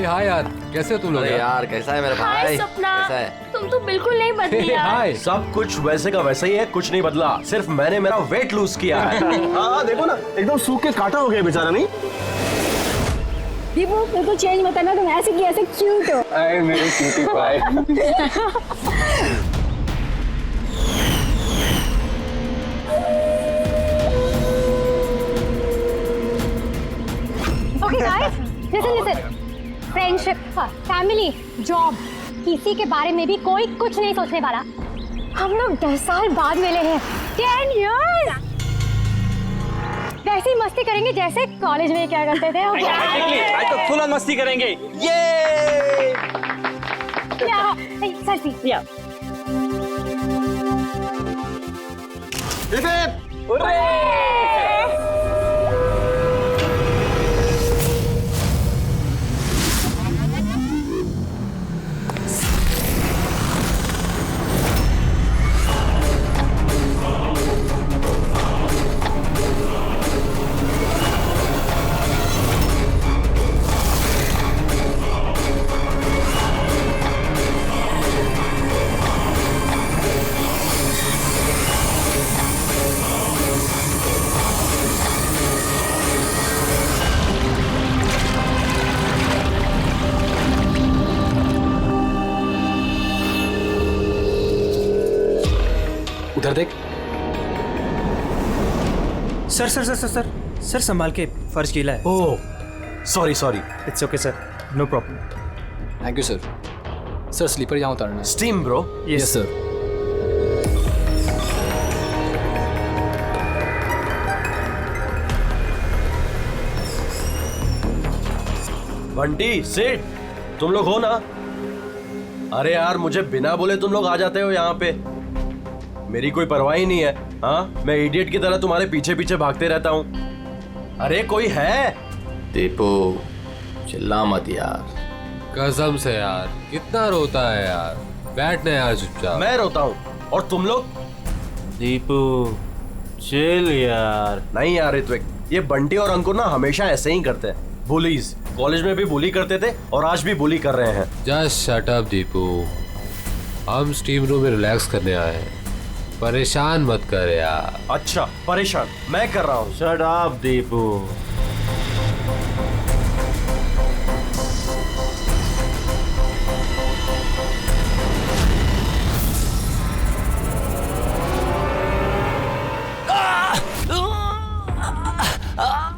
हाय यार, कैसे हो तुम लोग? अरे यार कैसा है मेरा हाय भाई? सपना, कैसा है? तुम तो बिल्कुल नहीं बदली यार। हाय। सब कुछ वैसे का वैसा ही है, कुछ नहीं बदला, सिर्फ मैंने मेरा वेट लूज किया है। हाँ देखो ना, एकदम सूख के काटा हो गया बेचारा। नहीं दीपू बिल्कुल चेंज मत करना, तुम ऐसे की ऐसे क्यूट हो। अरे मेरे cutie pie. Okay guys, listen. Friendship, family, job, किसी के बारे में भी कोई कुछ नहीं सोचने वाला। हम लोग 10 साल बाद मिले हैं, 10 years। वैसे ही मस्ती करेंगे जैसे कॉलेज में क्या करते थे। आज तो फुल ऑन मस्ती करेंगे। ये सेल्फी। उधर देख। सर संभाल के, फर्ज गीला है। Oh sorry. It's okay sir, no problem. Thank you sir. Sir sleeper यहाँ उतारना। Steam bro. Yes sir. Bunty Seth, तुम लोग हो ना? अरे यार मुझे बिना बोले तुम लोग आ जाते हो यहाँ पे, मेरी कोई परवाह ही नहीं है। हाँ, मैं इडियट की तरह तुम्हारे पीछे पीछे भागते रहता हूँ। अरे कोई है? दीपू चिल्ला मत यार। कसम से यार, कितना रोता है यार। बैठना यार चुपचाप। मैं रोता हूँ और तुम लोग? दीपू चिल यार। नहीं यार ऋत्विक, ये बंटी और अंकुर ना हमेशा ऐसे ही करते हैं। बुलीज, कॉलेज में भी बुली करते थे और आज भी बुली कर रहे हैं। जस्ट शट अप दीपू, हम स्टीम रूम में रिलैक्स करने आए हैं, परेशान मत कर यार। अच्छा परेशान मैं कर रहा हूँ। Shut up Deepu.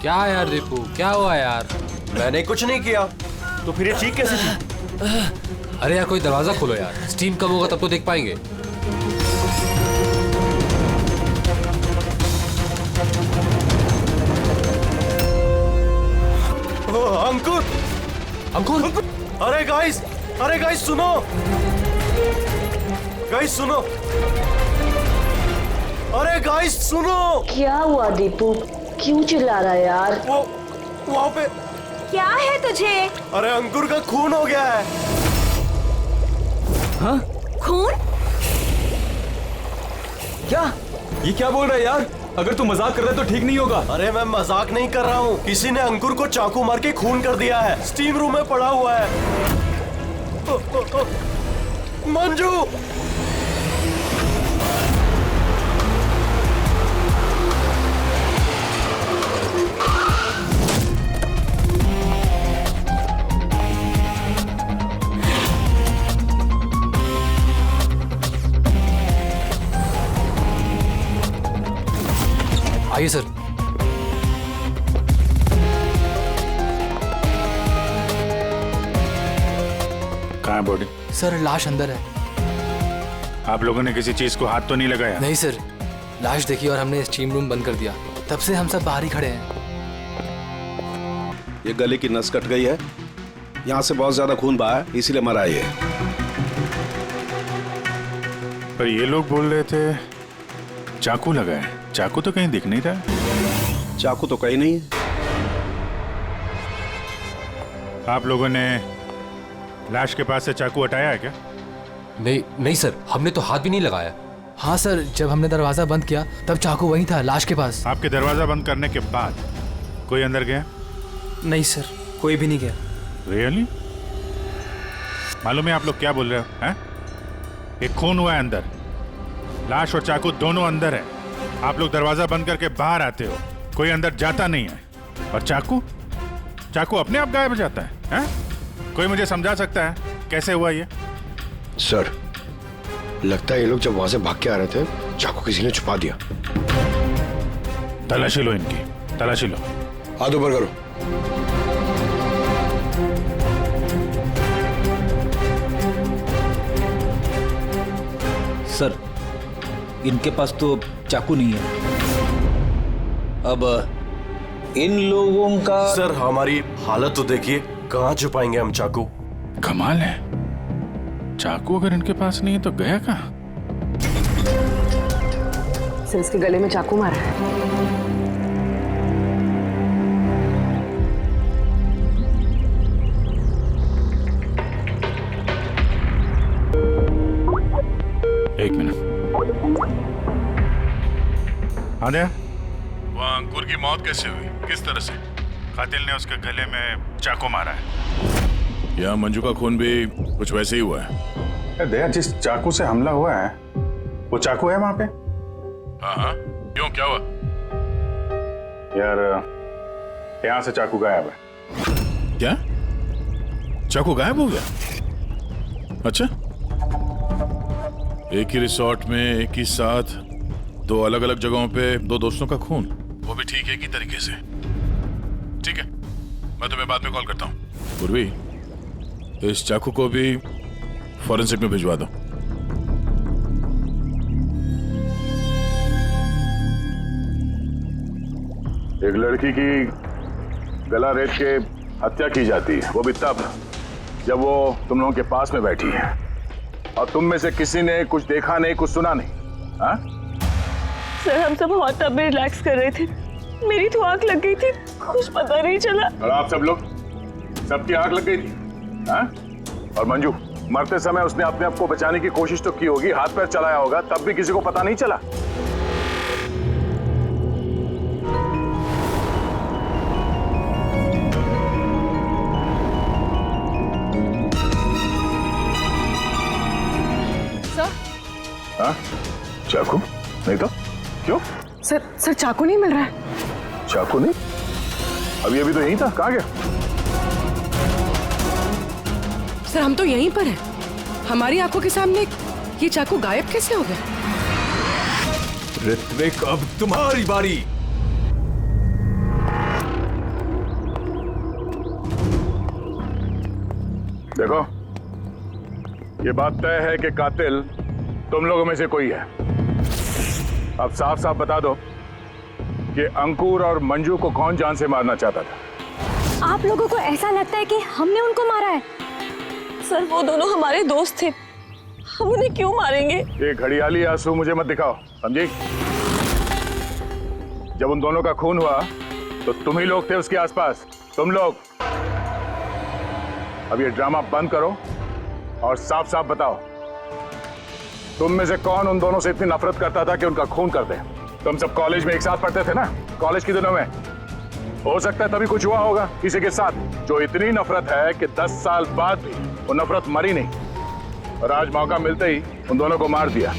क्या यार दीपू, क्या हुआ यार? मैंने कुछ नहीं किया। तो फिर ये ठीक कैसे थी? अरे यार कोई दरवाजा खोलो यार, स्टीम कम होगा तब तो देख पाएंगे। अंकुर अंकुर, अरे गाइस सुनो। गाइस सुनो। अरे गाइस सुनो। क्या हुआ दीपू, क्यों चिल्ला रहा है यार? वो वहाँ पे क्या है तुझे? अरे अंकुर का खून हो गया है। हाँ? खून? क्या? ये क्या बोल रहा है यार? अगर तू मजाक कर रहा है तो ठीक नहीं होगा। अरे मैं मजाक नहीं कर रहा हूँ, किसी ने अंकुर को चाकू मार के खून कर दिया है, स्टीम रूम में पड़ा हुआ है। मंजू, आइए सर। कहाँ है बॉडी? सर लाश अंदर है। आप लोगों ने किसी चीज को हाथ तो नहीं लगाया? नहीं सर, लाश देखी और हमने स्टीम रूम बंद कर दिया, तब से हम सब बाहर ही खड़े हैं। ये गले की नस कट गई है, यहाँ से बहुत ज्यादा खून बहा है, इसीलिए मरा ये। पर ये लोग बोल रहे थे चाकू लगा है। चाकू तो कहीं दिख नहीं रहा। चाकू तो कहीं नहीं है। आप लोगों ने लाश के पास से चाकू हटाया है क्या? नहीं सर, हमने तो हाथ भी नहीं लगाया। हाँ सर, जब हमने दरवाजा बंद किया तब चाकू वहीं था, लाश के पास। आपके दरवाजा बंद करने के बाद कोई अंदर गया? नहीं सर, कोई भी नहीं गया। रियली? मालूम है आप लोग क्या बोल रहे हो? हैं? एक खून हुआ है अंदर, लाश और चाकू दोनों अंदर है। आप लोग दरवाजा बंद करके बाहर आते हो, कोई अंदर जाता नहीं है। और चाकू चाकू अपने आप गायब हो जाता है, हैं? कोई मुझे समझा सकता है कैसे हुआ ये? सर, लगता है ये लोग जब वहां से भाग के आ रहे थे, चाकू किसी ने छुपा दिया। तलाशी लो इनकी, तलाशी लो। हाथ ऊपर करो। सर, इनके पास तो चाकू नहीं है। अब इन लोगों का सर हमारी हालत तो देखिए, कहाँ छुपाएंगे हम चाकू? कमाल है, चाकू अगर इनके पास नहीं है तो गया कहाँ? सर इसके गले में चाकू मारा है। एक मिनट। हाँ दया, वो अंकुर की मौत कैसे हुई, किस तरह से? कातिल ने उसके गले में चाकू मारा है। या मंजू का खून भी कुछ वैसे ही हुआ है। दया, जिस चाकू से हमला हुआ है वो चाकू है वहां पे? हाँ हाँ, क्यों, क्या हुआ? यार, यहाँ से चाकू गायब है। क्या? चाकू गायब हो गया? अच्छा, एक ही रिसोर्ट में एक ही साथ दो अलग अलग जगहों पे दो दोस्तों का खून, वो भी ठीक एक ही तरीके से। ठीक है, मैं तुम्हें बाद में कॉल करता हूँ। पूर्वी, इस चाकू को भी फॉरेंसिक में भिजवा दो। एक लड़की की गला रेत के हत्या की जाती है, वो भी तब जब वो तुम लोगों के पास में बैठी है, और तुम में से किसी ने कुछ देखा नहीं, कुछ सुना नहीं। हाँ सर, हम सब हॉट टब में रिलैक्स कर रहे थे, मेरी तो आंख लग गई थी, कुछ पता नहीं चला। और आप सब लोग, सबकी आंख लग गई थी? हाँ? और मंजू, मरते समय उसने अपने आप को बचाने की कोशिश तो की होगी, हाथ पैर चलाया होगा, तब भी किसी को पता नहीं चला। हाँ? चाकू नहीं तो क्यों? सर चाकू नहीं मिल रहा है। चाकू नहीं? अभी तो यहीं था, कहाँ गया? सर हम तो यहीं पर हैं, हमारी आंखों के सामने ये चाकू गायब कैसे हो गया? ऋत्विक, अब तुम्हारी बारी। देखो, ये बात तय है कि कातिल तुम लोगों में से कोई है। अब साफ साफ बता दो कि अंकुर और मंजू को कौन जान से मारना चाहता था? आप लोगों को ऐसा लगता है कि हमने उनको मारा है? सर वो दोनों हमारे दोस्त थे, हम उन्हें क्यों मारेंगे? ये घड़ियाली आंसू मुझे मत दिखाओ, समझी? जब उन दोनों का खून हुआ तो तुम ही लोग थे उसके आसपास, तुम लोग। अब ये ड्रामा बंद करो और साफ साफ बताओ, तुम में से कौन उन दोनों से इतनी नफरत करता था कि उनका खून कर दे? तुम सब कॉलेज में एक साथ पढ़ते थे ना, कॉलेज के दिनों में। हो सकता है तभी कुछ हुआ होगा किसी के साथ, जो इतनी नफरत है कि 10 साल बाद भी वो नफरत मरी नहीं, और आज मौका मिलते ही उन दोनों को मार दिया।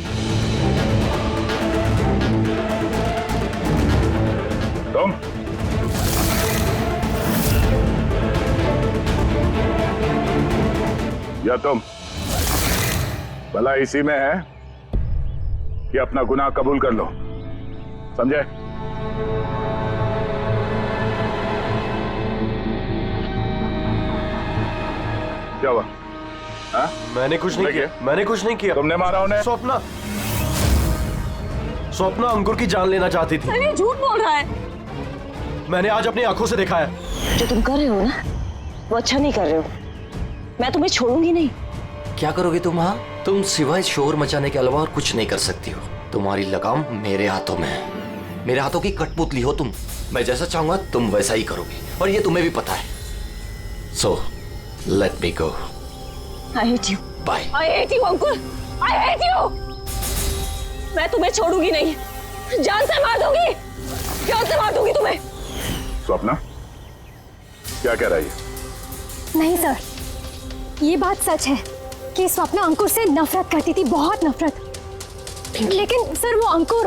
तुम या तुम, भला इसी में है कि अपना गुनाह कबूल कर लो, समझे? क्या हुआ? हाँ? मैंने कुछ नहीं किया, मैंने कुछ नहीं किया। तुमने मारा उन्हें? स्वप्ना अंकुर की जान लेना चाहती थी। अरे झूठ बोल रहा है। मैंने आज अपनी आंखों से देखा है। जो तुम कर रहे हो ना, वो अच्छा नहीं कर रहे हो। मैं तुम्हें छोड़ूंगी नहीं। क्या करोगे तुम? हाँ, तुम सिवाय शोर मचाने के अलावा और कुछ नहीं कर सकती हो। तुम्हारी लगाम मेरे हाथों में है, मेरे हाथों की कठपुतली हो तुम। मैं जैसा चाहूंगा तुम वैसा ही करोगी, और ये तुम्हें भी पता है। So let me go. I hate you. Bye. I hate you, Ankur. I hate you. मैं तुम्हें छोड़ूंगी नहीं, जान से मार दूंगी, जान से मार दूंगी तुम्हें। स्वप्ना, क्या कह रही है? नहीं सर, ये बात सच है। कि स्वप्ना अंकुर से नफरत करती थी, बहुत नफरत। लेकिन सर वो अंकुर।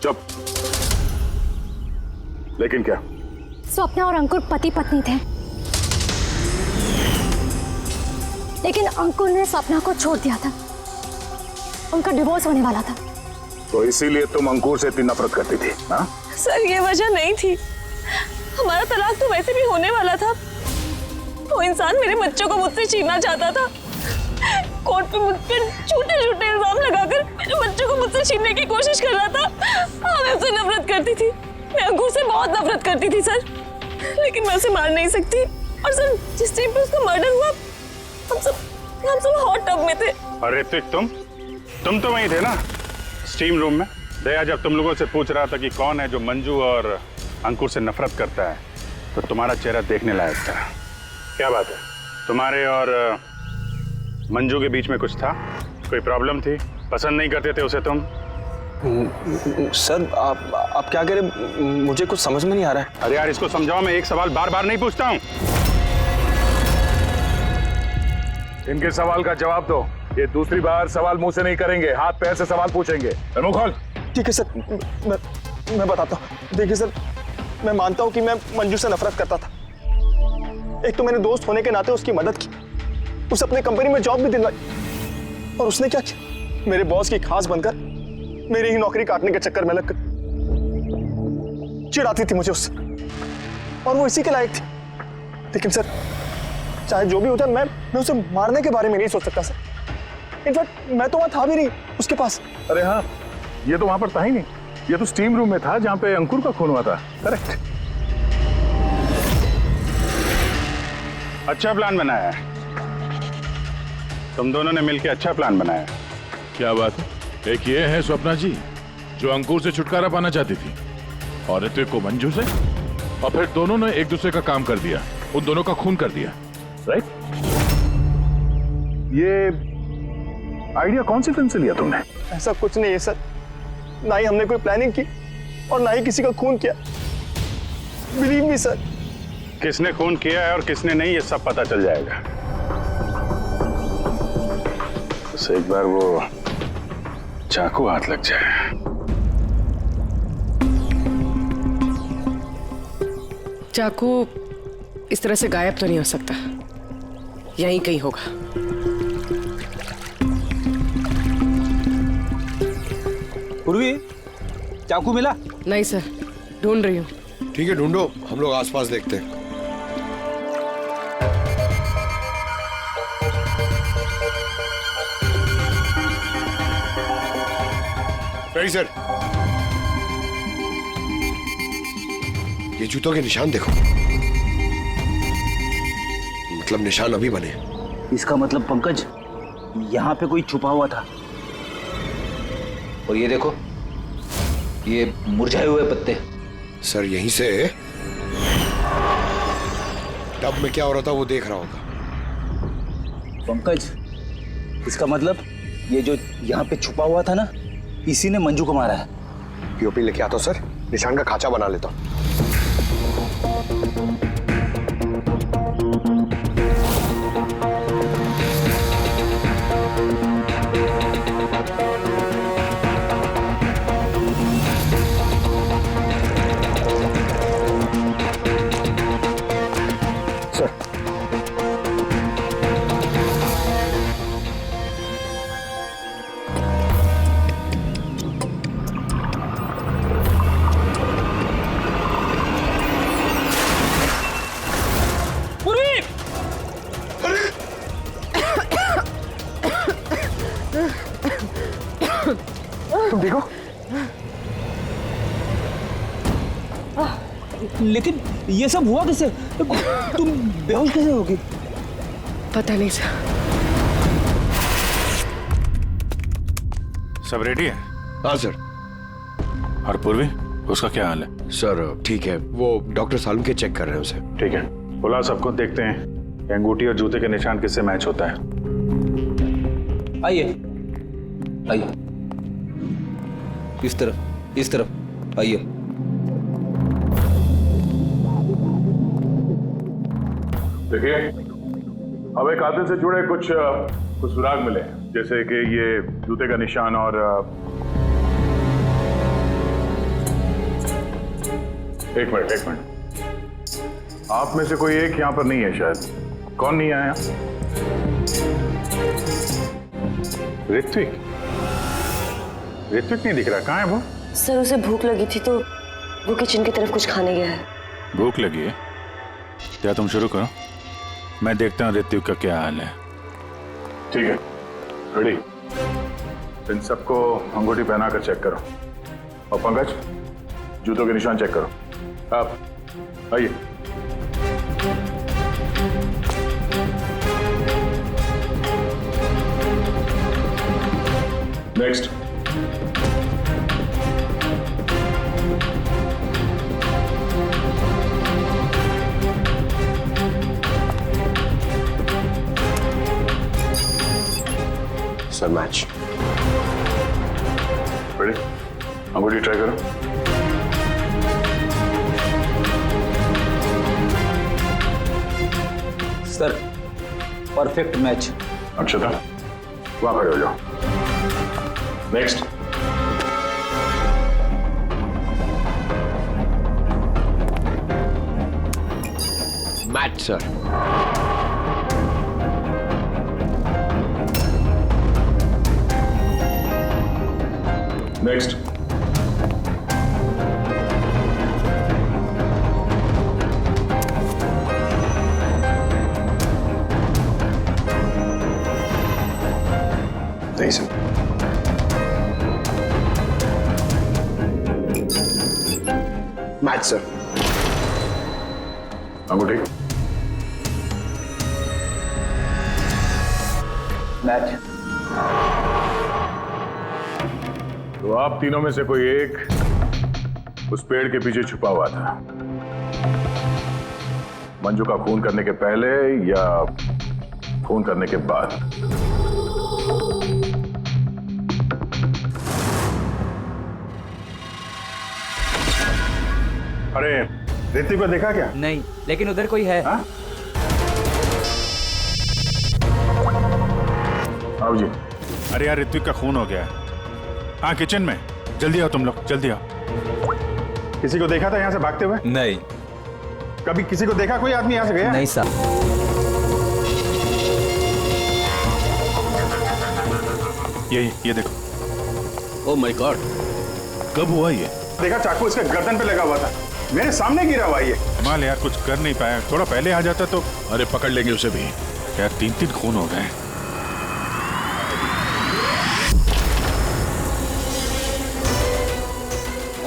चुप। लेकिन क्या? स्वप्ना और अंकुर पति पत्नी थे, लेकिन अंकुर ने स्वप्ना को छोड़ दिया था। उनका डिवोर्स होने वाला था। तो इसीलिए तुम अंकुर से इतनी नफरत करती थी? हाँ? सर ये वजह नहीं थी, हमारा तलाक तो वैसे भी होने वाला था। वो इंसान मेरे बच्चों को मुझसे छीनना चाहता था। कोर्ट पे मुझ पर झूठे झूठे इल्जाम लगाकर मेरे बच्चों को मुझसे छीनने की कोशिश कर रहा था। हाँ, मैं उससे नफरत करती थी, मैं अंकुर से बहुत नफरत करती थी सर, लेकिन मैं उसे मार नहीं सकती। और सर जिस टाइम पे उसका मर्डर हुआ हम सब हॉट टब में थे। अरे ऋत्विक, तुम तो वहीं थे ना, स्टीम रूम में। दया जब तुम लोगों से पूछ रहा था कि कौन है जो मंजू और अंकुर से नफरत करता है, तो तुम्हारा चेहरा देखने लायक था। क्या बात है, तुम्हारे और मंजू के बीच में कुछ था? कोई प्रॉब्लम थी? पसंद नहीं करते थे उसे तुम? सर आप क्या कह रहे, मुझे कुछ समझ में नहीं आ रहा है। अरे यार इसको समझाओ, मैं एक सवाल बार बार नहीं पूछता हूँ। इनके सवाल का जवाब दो। ये दूसरी बार सवाल मुंह से नहीं करेंगे, हाथ पैर से सवाल पूछेंगे। मुंह खोल। ठीक है सर, मैं बताता हूँ। देखिए सर, मैं मानता हूँ कि मैं मंजू से नफरत करता था। एक तो मैंने दोस्त होने के नाते उसकी मदद की, उसे अपने कंपनी में जॉब भी दिलवाई, और उसने क्या किया, मेरे बॉस की खास बनकर मेरी ही नौकरी काटने के चक्कर में लगकर चिढ़ाती थी मुझे उससे, और वो इसी के लायक थी। लेकिन सर चाहे जो भी होता है, मैं उसे मारने के बारे में नहीं सोच सकता सर। इनफैक्ट मैं तो वहां था भी नहीं उसके पास। अरे हाँ, ये तो वहां पर था ही नहीं, ये तो स्टीम रूम में था जहां पे अंकुर का खून हुआ था। करेक्ट। अच्छा प्लान बनाया है तुम दोनों ने मिलकर, अच्छा प्लान बनाया है। क्या बात है? एक ये है स्वप्ना जी जो अंकुर से छुटकारा पाना चाहती थी, और ऋत्विक को मंजू से, और फिर दोनों ने एक दूसरे का काम कर दिया, उन दोनों का खून कर दिया। राइट। ये आइडिया कौन सी फिल्म से लिया तुमने? ऐसा कुछ नहीं है सर, ना ही हमने कोई प्लानिंग की और ना ही किसी का खून किया। Believe me sir. किसने खून किया है और किसने नहीं, ये सब पता चल जाएगा। बस एक बार वो चाकू हाथ लग जाए। चाकू इस तरह से गायब तो नहीं हो सकता, यहीं कहीं होगा। पूर्वी, चाकू मिला? नहीं सर, ढूंढ रही हूँ। ठीक है, ढूंढो, हम लोग आसपास देखते हैं। Ready sir. ये जूतों के निशान देखो, मतलब निशान अभी बने। इसका मतलब पंकज यहाँ पे कोई छुपा हुआ था। और ये देखो, ये मुरझाए हुए पत्ते। सर यहीं से टब में क्या हो रहा था वो देख रहा होगा। पंकज, इसका मतलब ये जो यहाँ पे छुपा हुआ था ना, इसी ने मंजू को मारा है। पीओपी लेके आता हूं सर, निशान का खांचा बना लेता हूं। तुम देखो। लेकिन ये सब हुआ कैसे? तुम बेहोश कैसे होगी? पता नहीं सर। सब रेडी है? हाँ सर। और पूर्वी, उसका क्या हाल है? सर ठीक है, वो डॉक्टर सालम के चेक कर रहे हैं उसे। ठीक है, बुलाओ सबको, देखते हैं कि अंगूठी और जूते के निशान किससे मैच होता है। आइए आइए, इस तरफ आइए। देखिए, अब एक कातिल से जुड़े कुछ सुराग मिले, जैसे कि ये जूते का निशान और एक मिनट, आप में से कोई एक यहाँ पर नहीं है शायद। कौन नहीं आया? ऋत्विक नहीं दिख रहा, कहाँ है वो? सर उसे भूख लगी थी तो वो किचन की तरफ कुछ खाने गया है। भूख लगी है? क्या तुम शुरू करो, मैं देखता हूँ ऋत्विक का क्या हाल है। ठीक है, रेडी। इन सबको अंगूठी पहना कर चेक करो, और पंकज जूतों के निशान चेक करो। आप आइए। नेक्स्ट। Sir match. रेडी, अंगूठी ट्राई करो। Sir perfect match. अक्षता वहां खड़े हो जाओ। नेक्स्ट। Match sir. नेक्स्ट। नहीं सर। Match sir. अंगूठी। मैच। तो आप तीनों में से कोई एक उस पेड़ के पीछे छुपा हुआ था, मंजू का खून करने के पहले या खून करने के बाद? अरे ऋतिक को देखा क्या? नहीं, लेकिन उधर कोई है। हाँ? आओ जी। अरे यार ऋत्विक का खून हो गया है। हाँ किचन में, जल्दी आओ तुम लोग, जल्दी आओ। किसी को देखा था यहाँ से भागते हुए? नहीं। कभी किसी को देखा कोई आदमी यहाँ से गया? नहीं सर। ये देखो। ओह माय गॉड, कब हुआ ये? देखा, चाकू इसके गर्दन पे लगा हुआ था, मेरे सामने गिरा हुआ ये। कमाल यार, कुछ कर नहीं पाया, थोड़ा पहले आ जाता तो। अरे पकड़ लेंगे उसे भी यार, 3 खून हो गए।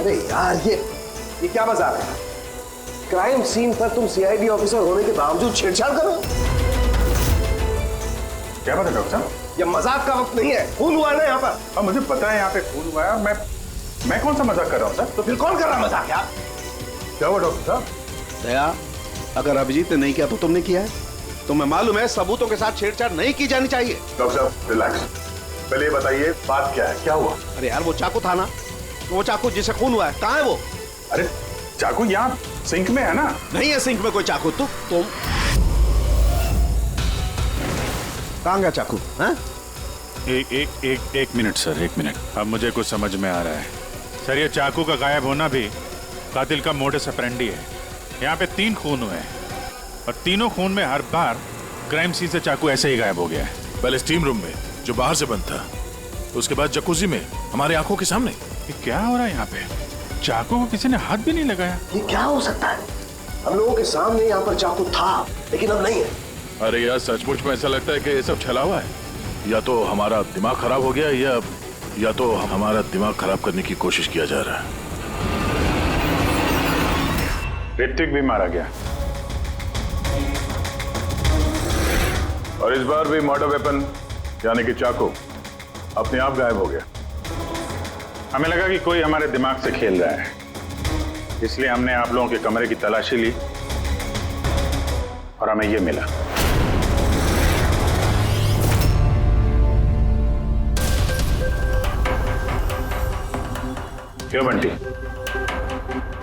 अरे यार ये क्या मजाक है? क्राइम सीन पर तुम सीआईडी ऑफिसर होने के बावजूद छेड़छाड़ करो। क्या बात है डॉक्टर साहब? ये मजाक का वक्त नहीं है, खून हुआ है ना यहाँ पर। हाँ मुझे पता है यहाँ पे खून हुआ है, मैं कौन सा मजाक कर रहा हूँ सर? तो फिर कौन कर रहा मजाक यार? क्या हुआ डॉक्टर साहब? दया, अगर अभिजीत ने नहीं किया तो तुमने किया है। तुम्हें मालूम है सबूतों के साथ छेड़छाड़ नहीं की जानी चाहिए। डॉक्टर साहब रिलैक्स, पहले ये बताइए बात क्या है, क्या हुआ? अरे यार वो चाकू था ना, वो चाकू जिसे खून हुआ है, कहाँ है वो? अरे चाकू यहाँ सिंक में है ना? नहीं है सिंक में कोई चाकू। तुम कहाँ गया चाकू? हाँ? एक मिनट सर, 1 मिनट। अब मुझे कुछ समझ में आ रहा है सर। ये चाकू का गायब होना भी कातिल का मोडस ऑपरेंडी है। यहाँ पे 3 खून हुए हैं और तीनों खून में हर बार क्राइम सीन से चाकू ऐसे ही गायब हो गया है। पहले स्टीम रूम में जो बाहर से बंद था, उसके बाद जकूजी में हमारे आंखों के सामने। ये क्या हो रहा है यहाँ पे? चाकू को किसी ने हाथ भी नहीं लगाया। ये क्या हो सकता है? हम लोगों के सामने यहाँ पर चाकू था लेकिन अब नहीं है। अरे यार सचमुच में ऐसा लगता है कि ये सब छला हुआ है। या तो हमारा दिमाग खराब हो गया या तो हमारा दिमाग खराब करने की कोशिश किया जा रहा है। ऋतिक भी मारा गया और इस बार भी मर्डर वेपन यानी कि चाकू अपने आप गायब हो गया। हमें लगा कि कोई हमारे दिमाग से खेल रहा है, इसलिए हमने आप लोगों के कमरे की तलाशी ली और हमें ये मिला। क्यों बंटी?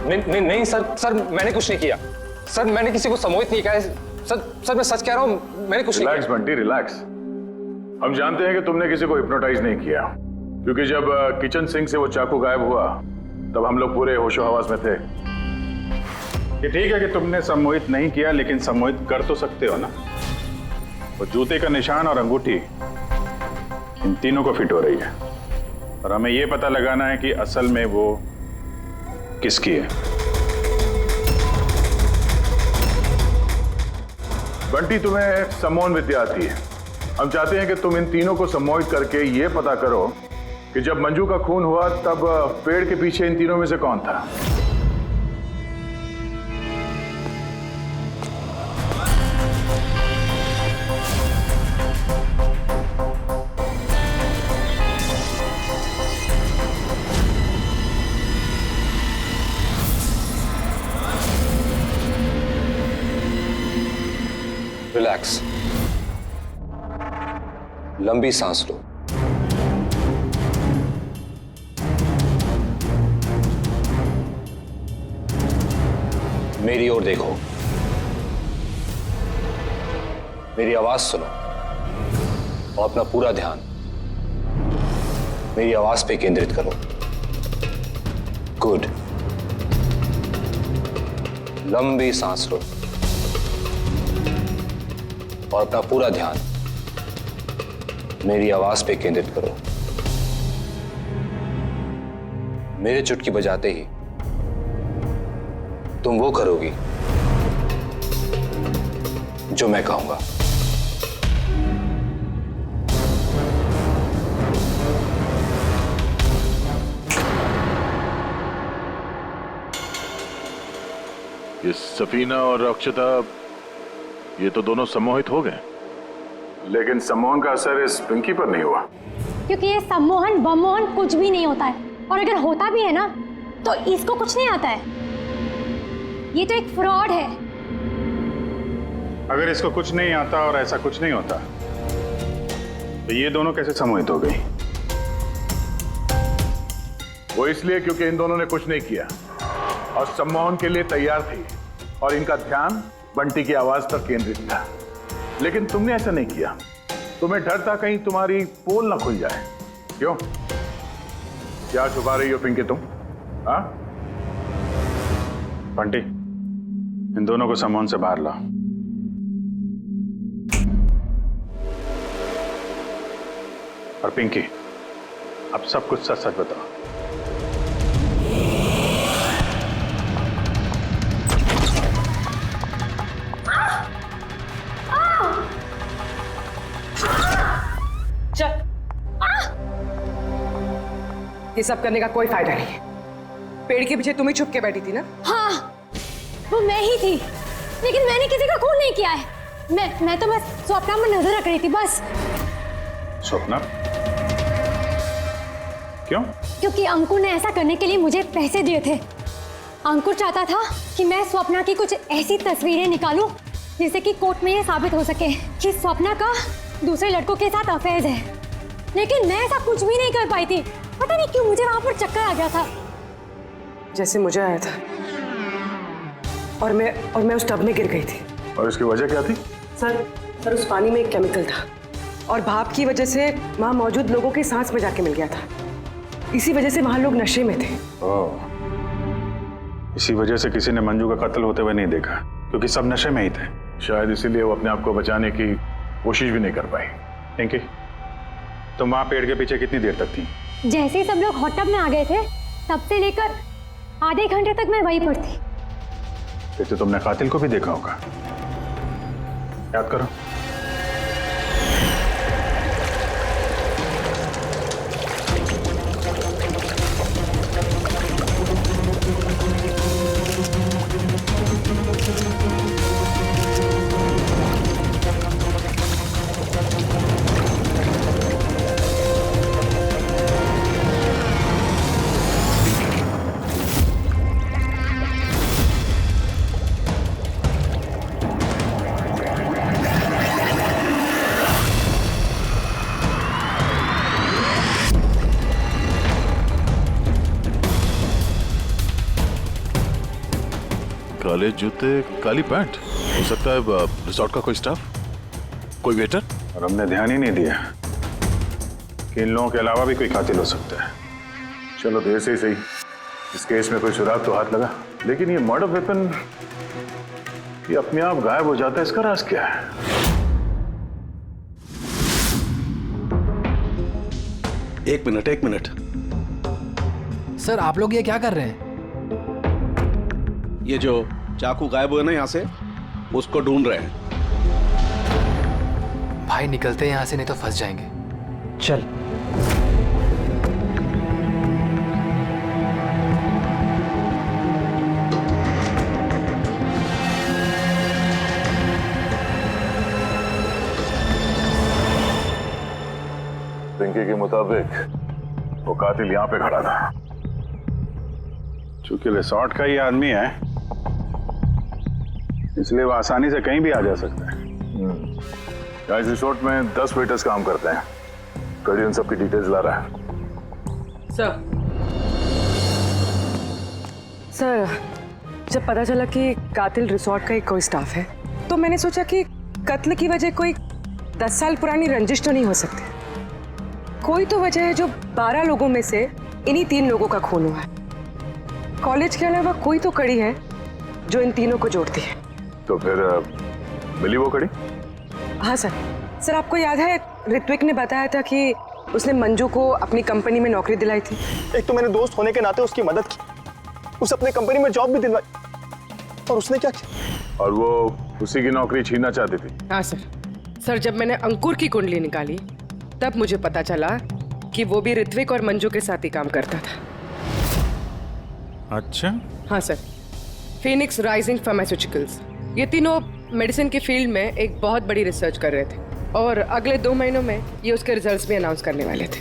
नहीं सर, मैंने कुछ नहीं किया। सर मैंने किसी को सम्मोहित नहीं किया है। सर मैं सच कह रहा हूँ, मैंने कुछ नहीं रिलैक्स बंटी, रिलैक्स। हम जानते हैं कि तुमने किसी को हिप्नोटाइज नहीं किया, क्योंकि जब किचन सिंक से वो चाकू गायब हुआ तब हम लोग पूरे होशो हवास में थे। ये ठीक है कि तुमने सम्मोहित नहीं किया, लेकिन सम्मोहित कर तो सकते हो ना। वो जूते का निशान और अंगूठी इन तीनों को फिट हो रही है, और हमें ये पता लगाना है कि असल में वो किसकी है। बंटी, तुम्हें सम्मोहन विद्या आती है। हम चाहते हैं कि तुम इन तीनों को सम्मोहित करके ये पता करो कि जब मंजू का खून हुआ तब पेड़ के पीछे इन तीनों में से कौन था। रिलैक्स, लंबी सांस लो। मेरी ओर देखो, मेरी आवाज सुनो और अपना पूरा ध्यान मेरी आवाज पे केंद्रित करो। गुड। लंबी सांस लो और अपना पूरा ध्यान मेरी आवाज पे केंद्रित करो। मेरे चुटकी बजाते ही तुम वो करोगी जो मैं कहूंगा। ये सफीना और अक्षता, ये तो दोनों सम्मोहित हो गए, लेकिन सम्मोहन का असर इस पिंकी पर नहीं हुआ। क्योंकि ये सम्मोहन बमोहन कुछ भी नहीं होता है, और अगर होता भी है ना तो इसको कुछ नहीं आता है। ये तो एक फ्रॉड है। अगर इसको कुछ नहीं आता और ऐसा कुछ नहीं होता तो ये दोनों कैसे सम्मोहित हो गई? वो इसलिए क्योंकि इन दोनों ने कुछ नहीं किया और सम्मोहन के लिए तैयार थी, और इनका ध्यान बंटी की आवाज पर केंद्रित था। लेकिन तुमने ऐसा नहीं किया। तुम्हें डर था कहीं तुम्हारी पोल ना खुल जाए। क्यों? क्या छुपा रही हो पिंकी तुम? हाँ बंटी, इन दोनों को सम्मोहन से बाहर लाओ। और पिंकी, अब सब कुछ सच सच बताओ। ये सब करने का कोई फायदा नहीं है। पेड़ के पीछे तुम ही छुप के बैठी थी ना? हाँ, वो मैं ही थी, लेकिन मैंने किसी का खून नहीं किया है। मैं तो बस स्वप्ना में नजर रख रही थी बस। स्वप्ना? क्यों? क्योंकि अंकुर ने ऐसा करने के लिए मुझे पैसे दिए थे। अंकुर चाहता था कि मैं स्वप्ना की कुछ ऐसी तस्वीरें निकालूं जिससे कि कोर्ट में ये साबित हो सके कि स्वप्ना का दूसरे लड़कों के साथ अफेयर है। लेकिन मैं ऐसा कुछ भी नहीं कर पाई थी। पता नहीं क्यों मुझे वहां पर चक्कर आ गया था, जैसे मुझे आया था। और मैं उस टब में गिर गई थी। और इसकी वजह क्या थी? सर उस पानी में एक केमिकल था, और भाप की वजह से वहां मौजूद लोगों की सांस में जाके मिल गया था। इसी वजह से वहां लोग नशे में थे। इसी वजह से किसी ने मंजू का कत्ल होते हुए नहीं देखा, क्योंकि सब नशे में ही थे। शायद इसीलिए वो अपने आप को बचाने की कोशिश भी नहीं कर पाई। पिंकी, तुम वहां पेड़ के पीछे कितनी देर तक थी? जैसे ही सब लोग हॉट टब में आ गए थे तब से लेकर आधे घंटे तक मैं वहीं पर थी। फिर तो तुमने कातिल को भी देखा होगा। याद करो। काले जूते काली पैंट, हो सकता है रिसोर्ट का कोई स्टाफ, कोई वेटर। और हमने ध्यान ही नहीं दिया कि इन लोगों के अलावा भी कोई कातिल हो सकता है। चलो देर से ही सही, इस केस में कोई सुराग तो हाथ लगा, लेकिन ये मर्डर वेपन ये अपने आप गायब हो जाता है, इसका राज क्या है? एक मिनट। सर आप लोग ये क्या कर रहे हैं? ये जो चाकू गायब हुआ ना यहाँ से, उसको ढूंढ रहे हैं। भाई निकलते हैं यहाँ से, नहीं तो फंस जाएंगे। चल। पिंकी के मुताबिक वो कातिल यहाँ पे खड़ा था। चूंकि रिसोर्ट का ही आदमी है, इसलिए वो आसानी से कहीं भी आ जा सकता है। इस रिसोर्ट में 10 वेटर्स काम करते हैं। कड़ी उन सबकी डिटेल्स ला रहा है। सर, जब पता चला कि कातिल रिसोर्ट का ही कोई स्टाफ है, तो मैंने सोचा कि कत्ल की वजह कोई 10 साल पुरानी रंजिश तो नहीं हो सकती। कोई तो वजह है जो 12 लोगों में से इन्हीं 3 लोगों का खून हुआ है। कॉलेज के अलावा कोई तो कड़ी है जो इन तीनों को जोड़ती है। तो फिर मिली वो कड़ी? हाँ सर, आपको याद है ऋत्विक ने बताया था कि उसने मंजू को अपनी कंपनी में नौकरी दिलाई थी। एक तो मैंने दोस्त होने के नाते उसकी मदद की, उसे अपने कंपनी में जॉब भी दिलवाई, और उसने क्या किया? और वो उसी की नौकरी छीनना चाहती थी। हाँ सर, जब मैंने अंकुर की कुंडली निकाली तब मुझे पता चला कि वो भी ऋत्विक और मंजू के साथ ही काम करता था। अच्छा। हाँ सर, फिनिक्स राइजिंग फार्मास्यूटिकल्स, ये तीनों मेडिसिन की फील्ड में एक बहुत बड़ी रिसर्च कर रहे थे और अगले 2 महीनों में ये उसके रिजल्ट्स भी अनाउंस करने वाले थे।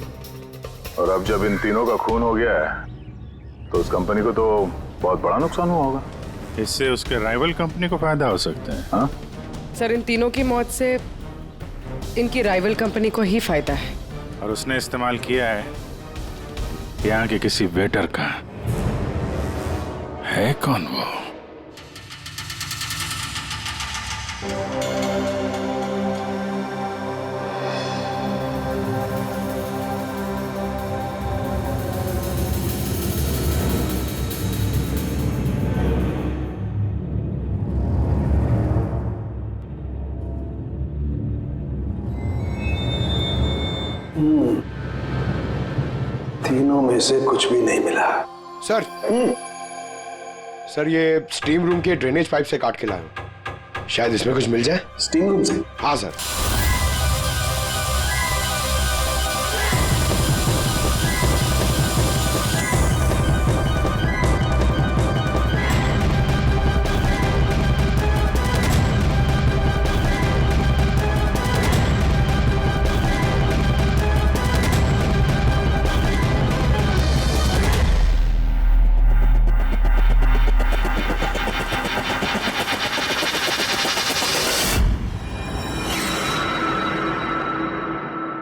और अब जब इन तीनों का खून हो गया है तो उस कंपनी को तो बहुत बड़ा नुकसान हुआ होगा। इससे उसके राइवल कंपनी को फायदा हो सकता है। हाँ सर, इन तीनों की मौत से इनकी राइवल कंपनी को ही फायदा है। और उसने इस्तेमाल किया है यहाँ के किसी वेटर का। है कौन वो? तीनों में से कुछ भी नहीं मिला। सर, सर ये स्टीम रूम के ड्रेनेज पाइप से काट के लाया हूं, शायद इसमें कुछ मिल जाए। स्टीम रूम से? हाँ सर।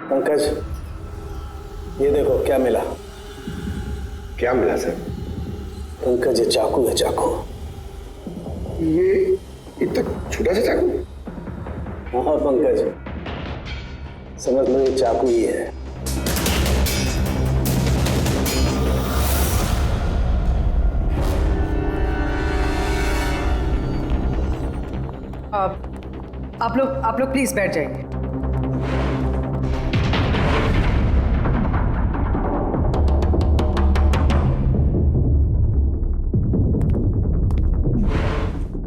पंकज, ये देखो क्या मिला। क्या मिला सर? पंकज, ये चाकू है, चाकू। ये इतना छोटा सा चाकू? हाँ पंकज, समझ लो ये चाकू ही है। आप लोग प्लीज बैठ जाइए।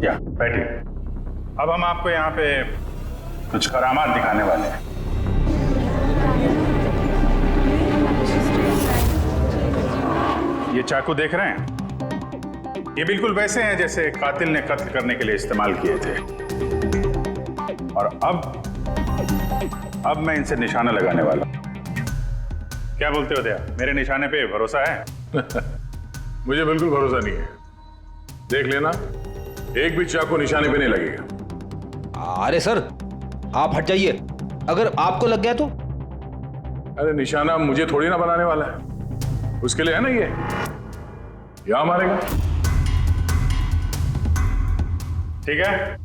या बैठिए। अब हम आपको यहाँ पे कुछ करामात दिखाने वाले हैं। ये चाकू देख रहे हैं, ये बिल्कुल वैसे हैं जैसे कातिल ने कत्ल करने के लिए इस्तेमाल किए थे। और अब मैं इनसे निशाना लगाने वाला हूं। क्या बोलते हो दया, मेरे निशाने पे भरोसा है? मुझे बिल्कुल भरोसा नहीं है। देख लेना, एक भी चाकू निशाने पे नहीं लगेगा। अरे सर, आप हट जाइए, अगर आपको लग गया तो? अरे निशाना मुझे थोड़ी ना बनाने वाला है, उसके लिए है ना ये, यहां मारेगा। ठीक है,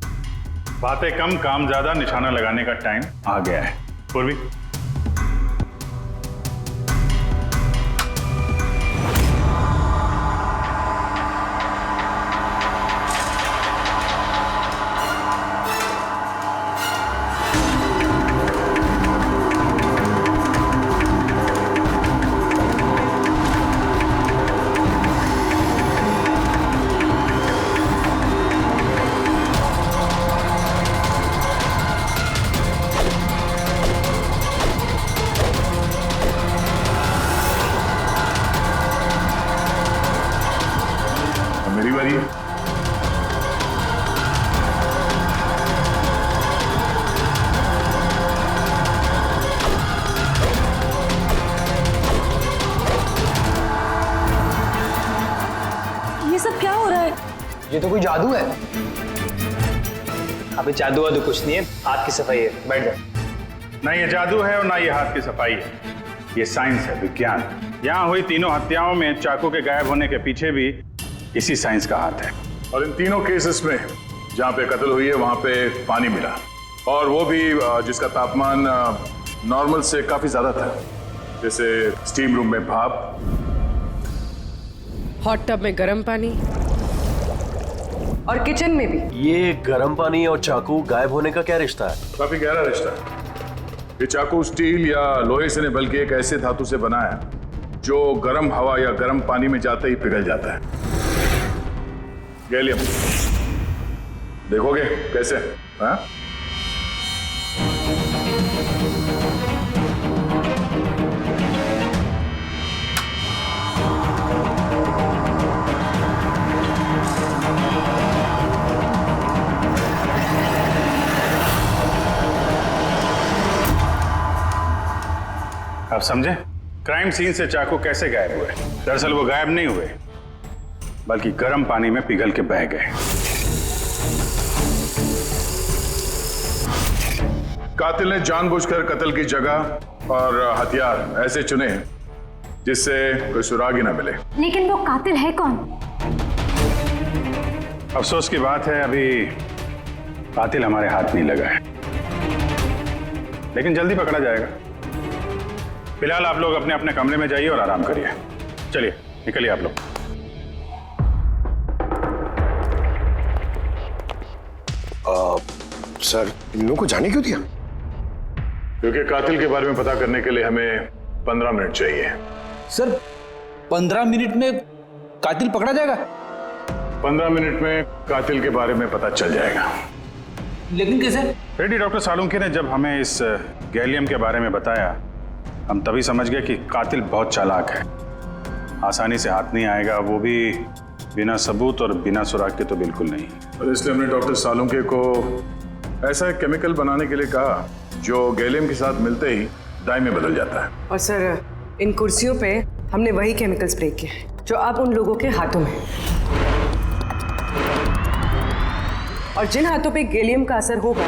बातें कम काम ज्यादा, निशाना लगाने का टाइम आ गया है। पूर्वी, मेरी बारी है। ये सब क्या हो रहा है? ये तो कोई जादू है। अबे जादू वादू कुछ नहीं है, हाथ की सफाई है, बैठ जा। ना ये जादू है और ना ये हाथ की सफाई है, ये साइंस है, विज्ञान। यहाँ हुई तीनों हत्याओं में चाकू के गायब होने के पीछे भी इसी साइंस का हाथ है। और इन तीनों केसेस में जहाँ पे कत्ल हुई है वहाँ पे पानी मिला, और वो भी जिसका तापमान नॉर्मल से काफी ज्यादा था, जैसे स्टीम रूम में भाप, हॉट टब में गर्म पानी और किचन में भी। ये गर्म पानी और चाकू गायब होने का क्या रिश्ता है? काफी गहरा रिश्ता है। ये चाकू स्टील या लोहे से नहीं बल्कि एक ऐसे धातु से बना है जो गर्म हवा या गर्म पानी में जाते ही पिघल जाता है। गैलियम, देखोगे कैसे? हाँ? आप समझे क्राइम सीन से चाकू कैसे गायब हुए? दरअसल वो गायब नहीं हुए, बल्कि गर्म पानी में पिघल के बह गए। कातिल ने जानबूझकर कत्ल की जगह और हथियार ऐसे चुने जिससे कोई सुराग ही ना मिले। लेकिन वो कातिल है कौन? अफसोस की बात है अभी कातिल हमारे हाथ नहीं लगा है, लेकिन जल्दी पकड़ा जाएगा। फिलहाल आप लोग अपने अपने कमरे में जाइए और आराम करिए। चलिए निकलिए आप लोग। सर, इन लोगों को जाने क्यों दिया? क्योंकि कातिल के बारे में पता करने के लिए हमें 15 मिनट चाहिए। सर 15 मिनट में कातिल पकड़ा जाएगा? 15 मिनट में कातिल के बारे में पता चल जाएगा। लेकिन कैसे? रेड्डी डॉक्टर सालुंके ने जब हमें इस गैलियम के बारे में बताया, हम तभी समझ गए कि कातिल बहुत चालाक है, आसानी से हाथ नहीं आएगा, वो भी बिना सबूत और बिना सुराग के तो बिल्कुल नहीं। और इसलिए हमने डॉक्टर सालुंके को ऐसा एक केमिकल बनाने के लिए कहा जो गैलियम के साथ मिलते ही डाई में बदल जाता है। और सर इन कुर्सियों पे हमने वही केमिकल स्प्रे किया है जो अब उन लोगों के हाथों में है। और जिन हाथों पे गैलियम का असर होगा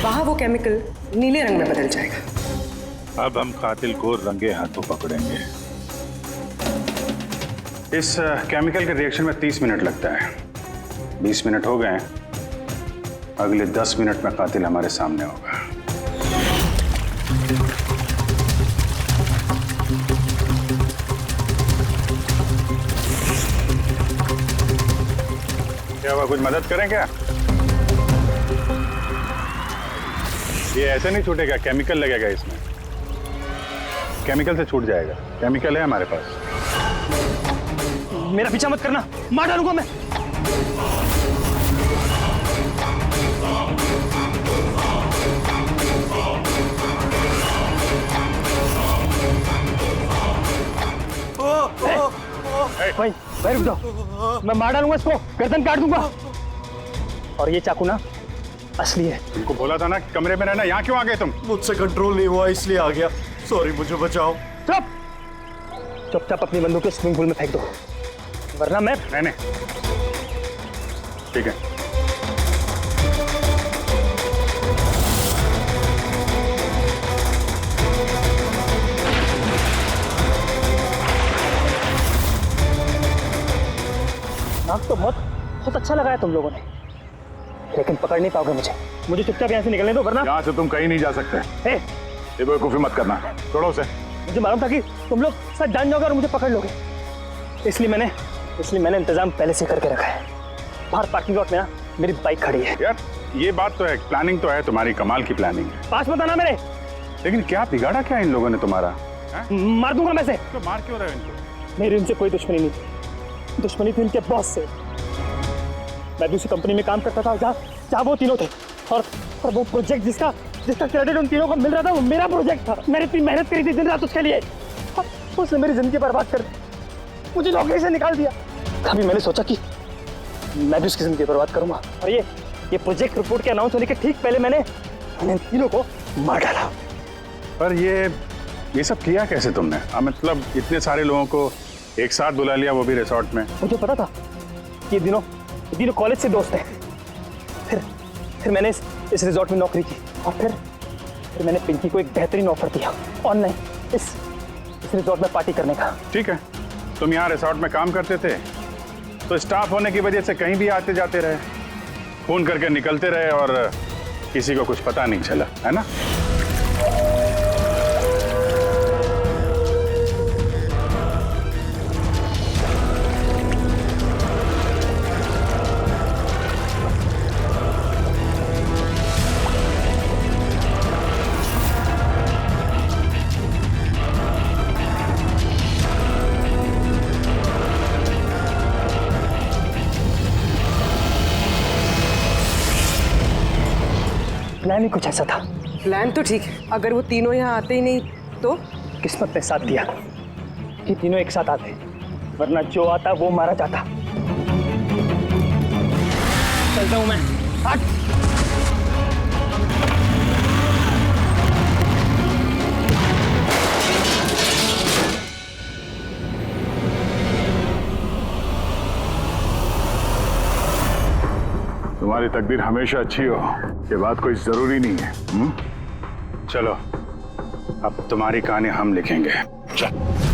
वहां वो केमिकल नीले रंग में बदल जाएगा। अब हम कातिल को रंगे हाथों पकड़ेंगे। इस केमिकल के रिएक्शन में 30 मिनट लगता है। 20 मिनट हो गए, अगले 10 मिनट में कातिल हमारे सामने होगा। क्या हुआ, कुछ मदद करें क्या? ये ऐसे नहीं छूटेगा, केमिकल लगेगा इसमें। केमिकल से छूट जाएगा, केमिकल है हमारे पास। मेरा पीछा मत करना, मार डालूंगा मैं। भाई भाई रुक जाओ, मैं मार डालूंगा इसको, गर्दन काट दूंगा। और ये चाकू ना असली है। तुमको बोला था ना कमरे में रहना, यहाँ क्यों आ गए तुम? मुझसे कंट्रोल नहीं हुआ इसलिए आ गया। सॉरी, मुझे बचाओ। चुपचाप अपनी बंदूक स्विमिंग पूल में फेंक दो, वरना मैं। नहीं, ठीक है। नाक तो बहुत अच्छा लगाया तुम लोगों ने। लेकिन पकड़ नहीं पाओगे मुझे चुपचाप यहाँ से निकलने दो, वरना यहाँ से तुम कहीं नहीं जा सकते। ये बेवकूफी मत करना, छोड़ो उसे। मुझे मालूम था कि तुम लोग सब जान जाओगे और मुझे पकड़ लोगे, इसलिए मैंने इंतजाम पहले से करके रखा है। बाहर पार्किंग लॉट में ना मेरी बाइक खड़ी है। यार ये बात तो है, प्लानिंग तो है तुम्हारी, कमाल की प्लानिंग है। पास मत आना मेरे। लेकिन क्या बिगाड़ा क्या इन लोगों ने तुम्हारा? मार दूंगा मैं से। तो मार क्यों रहे हो इनको? मेरी इनसे कोई दुश्मनी नहीं थी, दुश्मनी थी इनके बॉस से। मैं दूसरी कंपनी में काम करता था जहाँ वो तीनों थे, और वो प्रोजेक्ट जिसका क्रेडिट उन तीनों को मिल रहा था वो मेरा प्रोजेक्ट था। मैंने इतनी मेहनत करी थी दिन रात उसके लिए, उसने मेरी जिंदगी बर्बाद कर दी, मुझे नौकरी से निकाल दिया। अभी मैंने सोचा कि मैं भी उसकी जिंदगी बर्बाद करूंगा, और ये प्रोजेक्ट रिपोर्ट के अनाउंस होने के ठीक पहले मैंने इन तीनों को मार डाला। पर ये सब किया कैसे तुमने? मतलब इतने सारे लोगों को एक साथ बुला लिया, वो भी रिसोर्ट में। मुझे पता था ये दिनों कॉलेज से दोस्त हैं। फिर मैंने इस रिसोर्ट में नौकरी की, और फिर मैंने पिंकी को एक बेहतरीन ऑफर दिया ऑनलाइन इस रिसोर्ट में पार्टी करने का। ठीक है, तुम यहाँ रिसोर्ट में काम करते थे तो स्टाफ होने की वजह से कहीं भी आते जाते रहे, फोन करके निकलते रहे, और किसी को कुछ पता नहीं चला, है ना? प्लान ही कुछ ऐसा था। प्लान तो ठीक है, अगर वो तीनों यहाँ आते ही नहीं तो? किस्मत ने साथ दिया कि तीनों एक साथ आते, वरना जो आता वो मारा जाता। चलता हूं मैं। हट। तुम्हारी तकदीर हमेशा अच्छी हो, ये बात कोई जरूरी नहीं है। चलो अब तुम्हारी कहानी हम लिखेंगे। चल।